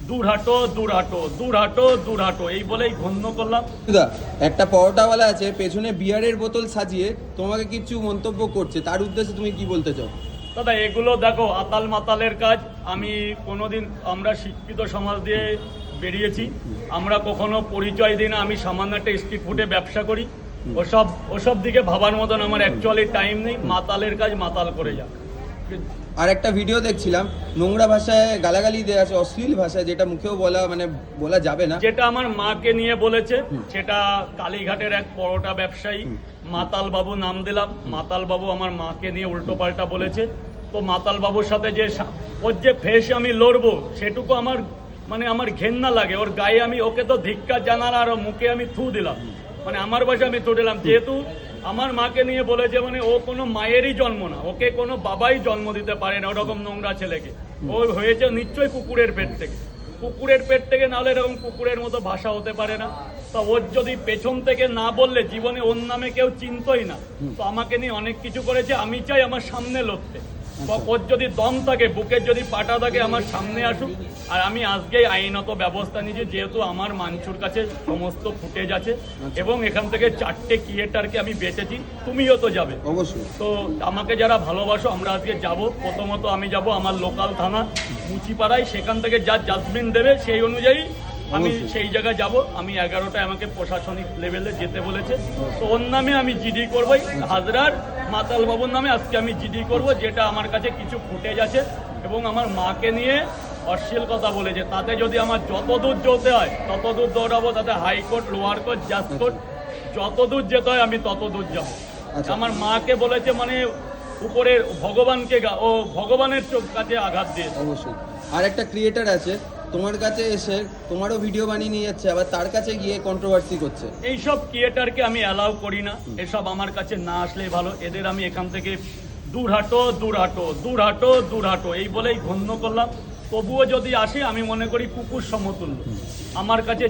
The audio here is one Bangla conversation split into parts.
দূর হাঁটো দূর হাঁটো দূর হাঁটো দূর হাঁটো এই বলেই গণ্য করলাম। একটা পরোটাওয়ালা আছে পেছনে বিয়ারের বোতল সাজিয়ে তোমাকে কিছু মন্তব্য করছে, তার উদ্দেশ্যে তুমি কি বলতে চাও? দাদা এগুলো দেখো আতাল মাতালের কাজ। আমি কোনোদিন, আমরা শিক্ষিত সমাজ দিয়ে বেরিয়েছি, আমরা কখনো পরিচয় দিই না। আমি সামান্য একটা স্ট্রিট ফুডে ব্যবসা করি, ওসব দিকে ভাবার মতন আমার অ্যাকচুয়ালি টাইম নেই। মাতালের কাজ মাতাল করে যাক। আর একটা ভিডিও দেখছিলাম, নোংরা ভাষায় গালাগালি দেওয়া আছে, অশ্লীল ভাষায়, যেটা মুখেও বলা যাবে না, যেটা আমার মাকে নিয়ে বলেছে। সেটা কালীঘাটের এক পরোটা ব্যবসায়ী মাতাল বাবু নাম দিলাম। মাতাল বাবু আমার মাকে নিয়ে উল্টো পাল্টা বলেছে। তো মাতাল বাবুর সাথে যে ওর যে ফেস আমি লড়বো, সেটুকু আমার আমার ঘেন্না লাগে। ওর গায়ে আমি, ওকে তো ধিক্কার জানার, আর মুখে আমি থু দিলাম, আমার বাসা আমি থু দিলাম। যেহেতু আমার মাকে নিয়ে বলেছে, ও কোনো মায়েরই জন্ম না, ওকে কোনো বাবাই জন্ম দিতে পারে না ওরকম নোংরা ছেলেকে। ও হয়েছে নিশ্চয়ই কুকুরের পেট থেকে, কুকুরের পেট থেকে, নাহলে এরকম কুকুরের মতো ভাষা হতে পারে না। তা ওর যদি পেছন থেকে না বললে, জীবনে ওর নামে কেউ চিনতই না। তো আমাকে নিয়ে অনেক কিছু করেছে, আমি চাই আমার সামনে লড়তে। ওর যদি দম থাকে, বুকের যদি পাটা থাকে, আমার সামনে আসুক। আর আমি আজকেই আইনত ব্যবস্থা নিয়েছি, যেহেতু আমার মাঞ্চুর কাছে সমস্ত ফুটেজ আছে এবং এখান থেকে 4টে ক্রিয়েটারকে আমি বেঁচেছি। তুমিও তো যাবে অবশ্যই। তো আমাকে যারা ভালোবাসো, আমরা আজকে যাব। প্রথমত আমি যাব আমার লোকাল থানা মুচিপাড়ায়, সেখান থেকে যা জাজমেন্ট দেবে সেই অনুযায়ী আমি সেই জায়গায় যাব। আমি 11টায় আমাকে প্রশাসনিক লেভেলে যেতে বলেছে। তো ওর নামে আমি জিডি করবই, হাজরার মাতাল বাবুর নামে আজকে আমি জিডি করব। যেটা আমার কাছে কিছু ফুটেজ আছে এবং আমার মাকে নিয়ে অশ্লীল কথা বলেছে। তাতে যদি আমার যত দূর যেতে হয় তত দূর দৌড়াবো। তাতে হাইকোর্ট, লোয়ার কোর্ট, জাজ কোর্ট, যত দূর যেতে হয় আমি তত দূর যাবো। আমার মাকে বলেছে উপরের ভগবানকে, ও ভগবানের চোখ কাছে আঘাত দিয়েছে। অবশ্যই। আর একটা ক্রিয়েটার আছে তোমার কাছে এসে তোমারও ভিডিও বানিয়ে নিয়ে যাচ্ছে, আবার তার কাছে গিয়ে কন্ট্রোভার্সি করছে। এইসব ক্রিয়েটারকে আমি অ্যালাউ করি না, এসব আমার কাছে না আসলেই ভালো। এদের আমি এখান থেকে দূর হাঁটো দূর হাঁটো দূর হাঁটো দূর হাঁটো এই বলেই গণ্য করলাম। তবুও যদি আসে, আমি মনে করি কুকুর সমতুল্য। আমার কাছে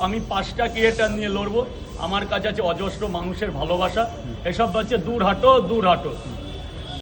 আমি 5টা ক্রিয়েটার নিয়ে লড়বো। আমার কাছে আছে অজস্র মানুষের ভালোবাসা। এসব হচ্ছে দূর হাঁটো দূর হাঁটো।